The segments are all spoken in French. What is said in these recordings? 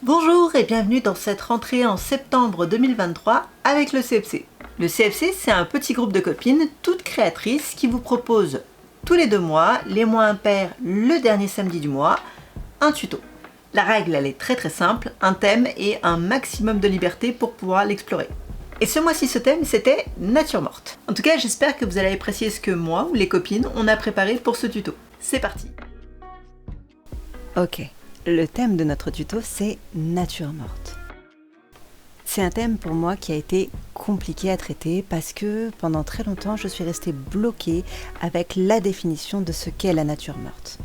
Bonjour et bienvenue dans cette rentrée en septembre 2023 avec le CFC. Le CFC, c'est un petit groupe de copines, toutes créatrices, qui vous proposent tous les 2 mois, les mois impairs le dernier samedi du mois, un tuto. La règle, elle est très simple, un thème et un maximum de liberté pour pouvoir l'explorer. Et ce mois-ci, ce thème, c'était nature morte. En tout cas, j'espère que vous allez apprécier ce que moi ou les copines, on a préparé pour ce tuto. C'est parti. Ok, le thème de notre tuto, c'est nature morte. C'est un thème pour moi qui a été compliqué à traiter parce que pendant très longtemps, je suis restée bloquée avec la définition de ce qu'est la nature morte.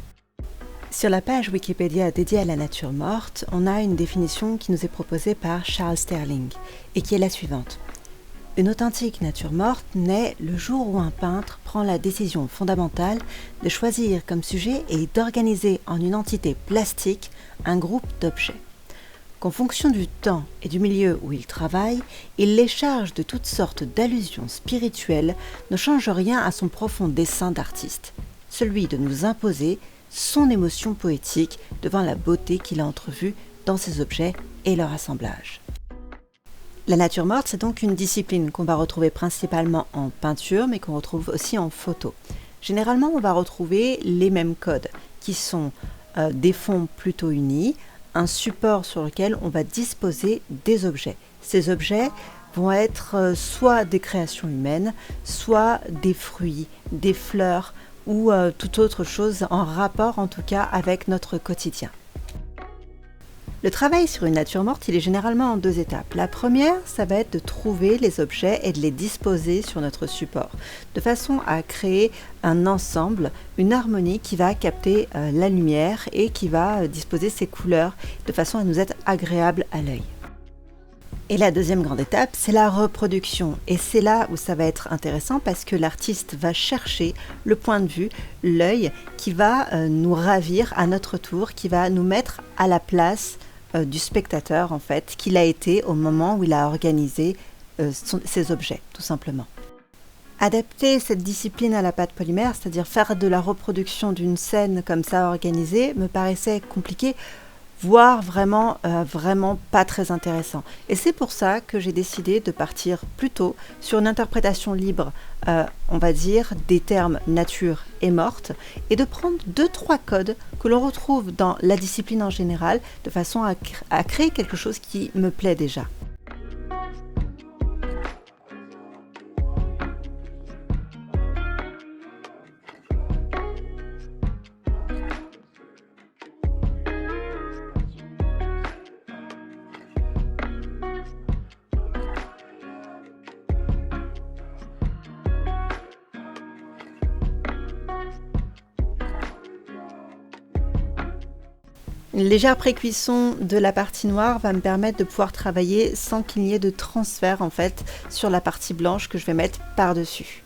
Sur la page Wikipédia dédiée à la nature morte, on a une définition qui nous est proposée par Charles Sterling et qui est la suivante. Une authentique nature morte naît le jour où un peintre prend la décision fondamentale de choisir comme sujet et d'organiser en une entité plastique un groupe d'objets. Qu'en fonction du temps et du milieu où il travaille, il les charge de toutes sortes d'allusions spirituelles ne change rien à son profond dessein d'artiste, celui de nous imposer son émotion poétique devant la beauté qu'il a entrevue dans ces objets et leur assemblage. La nature morte, c'est donc une discipline qu'on va retrouver principalement en peinture, mais qu'on retrouve aussi en photo. Généralement, on va retrouver les mêmes codes, qui sont des fonds plutôt unis, un support sur lequel on va disposer des objets. Ces objets vont être soit des créations humaines, soit des fruits, des fleurs, ou toute autre chose en rapport en tout cas avec notre quotidien. Le travail sur une nature morte, il est généralement en 2 étapes. La première, ça va être de trouver les objets et de les disposer sur notre support, de façon à créer un ensemble, une harmonie qui va capter la lumière et qui va disposer ses couleurs de façon à nous être agréable à l'œil. Et la deuxième grande étape, c'est la reproduction. Et c'est là où ça va être intéressant parce que l'artiste va chercher le point de vue, l'œil, qui va nous ravir à notre tour, qui va nous mettre à la place du spectateur, en fait, qu'il a été au moment où il a organisé ses objets, tout simplement. Adapter cette discipline à la pâte polymère, c'est-à-dire faire de la reproduction d'une scène comme ça organisée, me paraissait compliqué, voire vraiment pas très intéressant. Et c'est pour ça que j'ai décidé de partir plutôt sur une interprétation libre, on va dire, des termes nature et morte, et de prendre 2-3 codes que l'on retrouve dans la discipline en général, de façon à créer quelque chose qui me plaît déjà. Une légère pré-cuisson de la partie noire va me permettre de pouvoir travailler sans qu'il y ait de transfert en fait sur la partie blanche que je vais mettre par-dessus.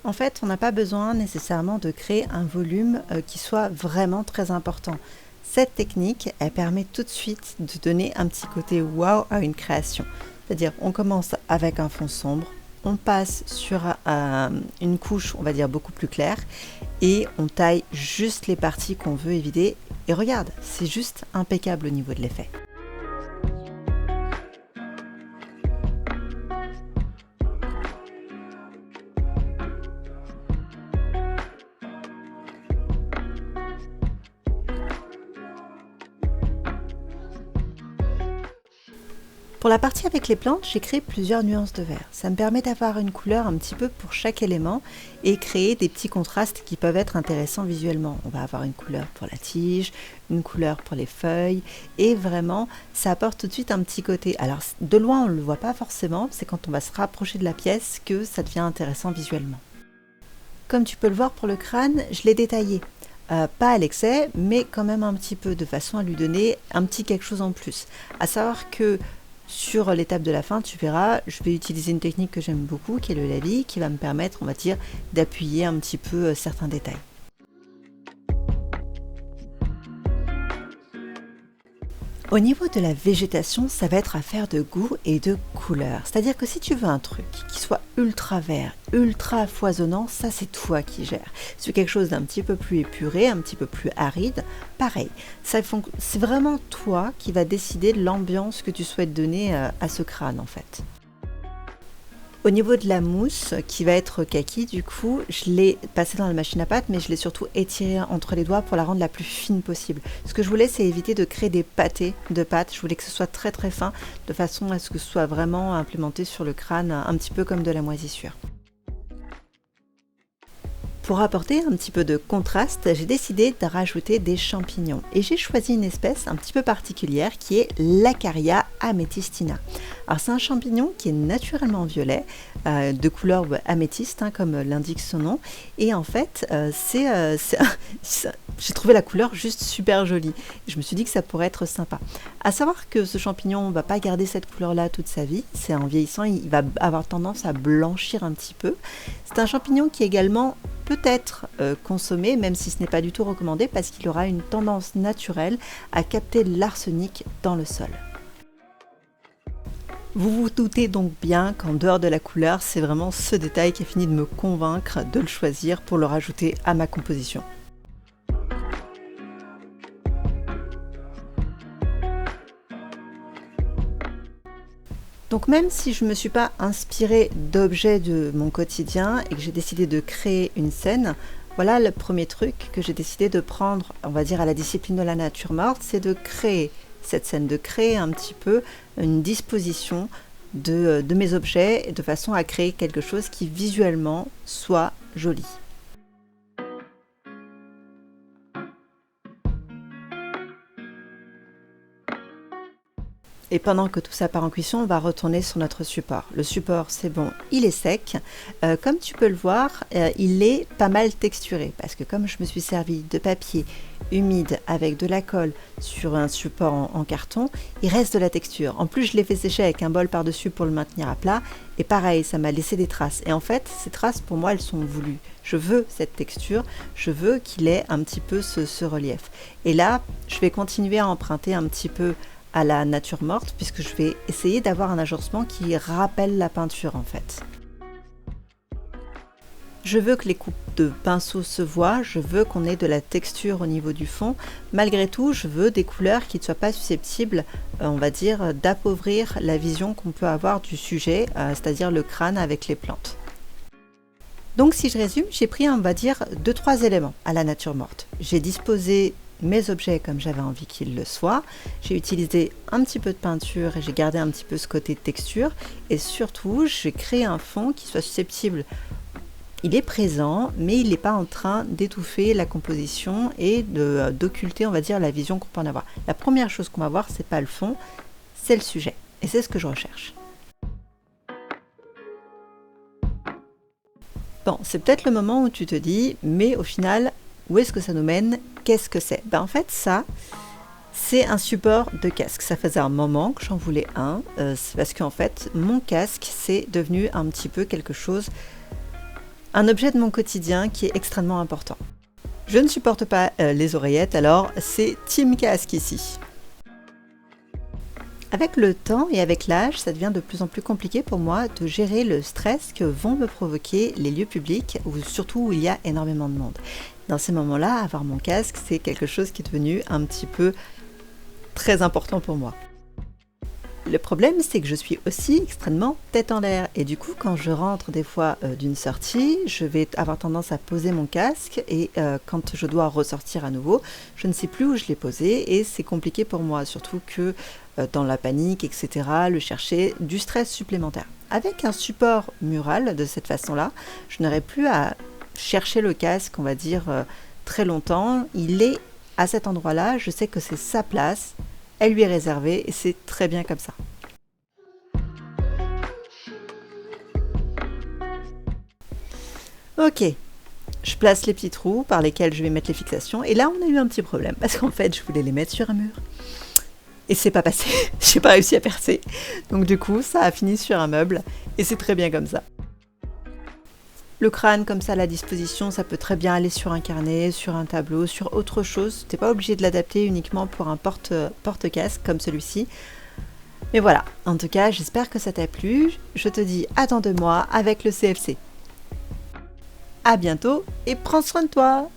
En fait, on n'a pas besoin nécessairement de créer un volume qui soit vraiment très important. Cette technique, elle permet tout de suite de donner un petit côté wow à une création. C'est-à-dire, on commence avec un fond sombre, on passe sur une couche, on va dire, beaucoup plus claire, et on taille juste les parties qu'on veut éviter. Et regarde, c'est juste impeccable au niveau de l'effet. Pour la partie avec les plantes, j'ai créé plusieurs nuances de vert. Ça me permet d'avoir une couleur un petit peu pour chaque élément et créer des petits contrastes qui peuvent être intéressants visuellement. On va avoir une couleur pour la tige, une couleur pour les feuilles et vraiment, ça apporte tout de suite un petit côté. Alors, de loin, on ne le voit pas forcément, c'est quand on va se rapprocher de la pièce que ça devient intéressant visuellement. Comme tu peux le voir pour le crâne, je l'ai détaillé. Pas à l'excès, mais quand même un petit peu, de façon à lui donner un petit quelque chose en plus. À savoir que Sur l'étape de la fin, tu verras, je vais utiliser une technique que j'aime beaucoup, qui est le lavis, qui va me permettre, on va dire, d'appuyer un petit peu certains détails. Au niveau de la végétation, ça va être affaire de goût et de couleur. C'est-à-dire que si tu veux un truc qui soit ultra vert, ultra foisonnant, ça c'est toi qui gères. Si tu veux quelque chose d'un petit peu plus épuré, un petit peu plus aride, pareil. C'est vraiment toi qui va décider de l'ambiance que tu souhaites donner à ce crâne en fait. Au niveau de la mousse, qui va être kaki, du coup, je l'ai passée dans la machine à pâte, mais je l'ai surtout étirée entre les doigts pour la rendre la plus fine possible. Ce que je voulais, c'est éviter de créer des pâtés de pâte. Je voulais que ce soit très très fin, de façon à ce que ce soit vraiment implémenté sur le crâne, un petit peu comme de la moisissure. Pour apporter un petit peu de contraste, j'ai décidé de rajouter des champignons et j'ai choisi une espèce un petit peu particulière qui est l'Acaria amethystina. Alors c'est un champignon qui est naturellement violet, de couleur améthyste comme l'indique son nom, et en fait j'ai trouvé la couleur juste super jolie. Je me suis dit que ça pourrait être sympa. À savoir que ce champignon ne va pas garder cette couleur-là toute sa vie, c'est en vieillissant, il va avoir tendance à blanchir un petit peu. C'est un champignon qui est également peut-être consommé, même si ce n'est pas du tout recommandé, parce qu'il aura une tendance naturelle à capter l'arsenic dans le sol. Vous vous doutez donc bien qu'en dehors de la couleur, c'est vraiment ce détail qui a fini de me convaincre de le choisir pour le rajouter à ma composition. Donc même si je ne me suis pas inspirée d'objets de mon quotidien et que j'ai décidé de créer une scène, voilà le premier truc que j'ai décidé de prendre, on va dire à la discipline de la nature morte, c'est de créer cette scène, de créer un petit peu une disposition de mes objets de façon à créer quelque chose qui visuellement soit joli. Et pendant que tout ça part en cuisson, on va retourner sur notre support. Le support, c'est bon, il est sec. Comme tu peux le voir, il est pas mal texturé parce que comme je me suis servi de papier humide avec de la colle sur un support en carton, il reste de la texture. En plus, je l'ai fait sécher avec un bol par-dessus pour le maintenir à plat. Et pareil, ça m'a laissé des traces. Et en fait, ces traces, pour moi, elles sont voulues. Je veux cette texture, je veux qu'il ait un petit peu ce relief. Et là, je vais continuer à emprunter un petit peu à la nature morte, puisque je vais essayer d'avoir un agencement qui rappelle la peinture en fait. Je veux que les coupes de pinceau se voient, je veux qu'on ait de la texture au niveau du fond. Malgré tout, je veux des couleurs qui ne soient pas susceptibles, on va dire, d'appauvrir la vision qu'on peut avoir du sujet, c'est-à-dire le crâne avec les plantes. Donc si je résume, j'ai pris, on va dire, 2-3 éléments à la nature morte. J'ai disposé mes objets comme j'avais envie qu'ils le soient. J'ai utilisé un petit peu de peinture et j'ai gardé un petit peu ce côté de texture. Et surtout, j'ai créé un fond qui soit susceptible. Il est présent, mais il n'est pas en train d'étouffer la composition et d'occulter, on va dire, la vision qu'on peut en avoir. La première chose qu'on va voir, c'est pas le fond, c'est le sujet. Et c'est ce que je recherche. Bon, c'est peut-être le moment où tu te dis, mais au final, où est-ce que ça nous mène? Qu'est-ce que c'est? En fait, ça, c'est un support de casque. Ça faisait un moment que j'en voulais un, c'est parce qu'en fait, mon casque, c'est devenu un petit peu quelque chose, un objet de mon quotidien qui est extrêmement important. Je ne supporte pas les oreillettes, alors c'est Team Casque ici. Avec le temps et avec l'âge, ça devient de plus en plus compliqué pour moi de gérer le stress que vont me provoquer les lieux publics, ou surtout où il y a énormément de monde. Dans ces moments-là, avoir mon casque, c'est quelque chose qui est devenu un petit peu très important pour moi. Le problème, c'est que je suis aussi extrêmement tête en l'air. Et du coup, quand je rentre des fois d'une sortie, je vais avoir tendance à poser mon casque. Et quand je dois ressortir à nouveau, je ne sais plus où je l'ai posé. Et c'est compliqué pour moi, surtout que dans la panique, etc., le chercher, du stress supplémentaire. Avec un support mural de cette façon-là, je n'aurai plus à chercher le casque, on va dire, très longtemps. Il est à cet endroit-là, je sais que c'est sa place. Elle lui est réservée et c'est très bien comme ça. Ok, je place les petits trous par lesquels je vais mettre les fixations et là on a eu un petit problème parce qu'en fait je voulais les mettre sur un mur. Et c'est pas passé, j'ai pas réussi à percer. Donc du coup, ça a fini sur un meuble, et c'est très bien comme ça. Le crâne comme ça à la disposition, ça peut très bien aller sur un carnet, sur un tableau, sur autre chose. T'es pas obligé de l'adapter uniquement pour un porte-casque comme celui-ci. Mais voilà, en tout cas, j'espère que ça t'a plu. Je te dis à dans 2 mois avec le CFC. À bientôt et prends soin de toi!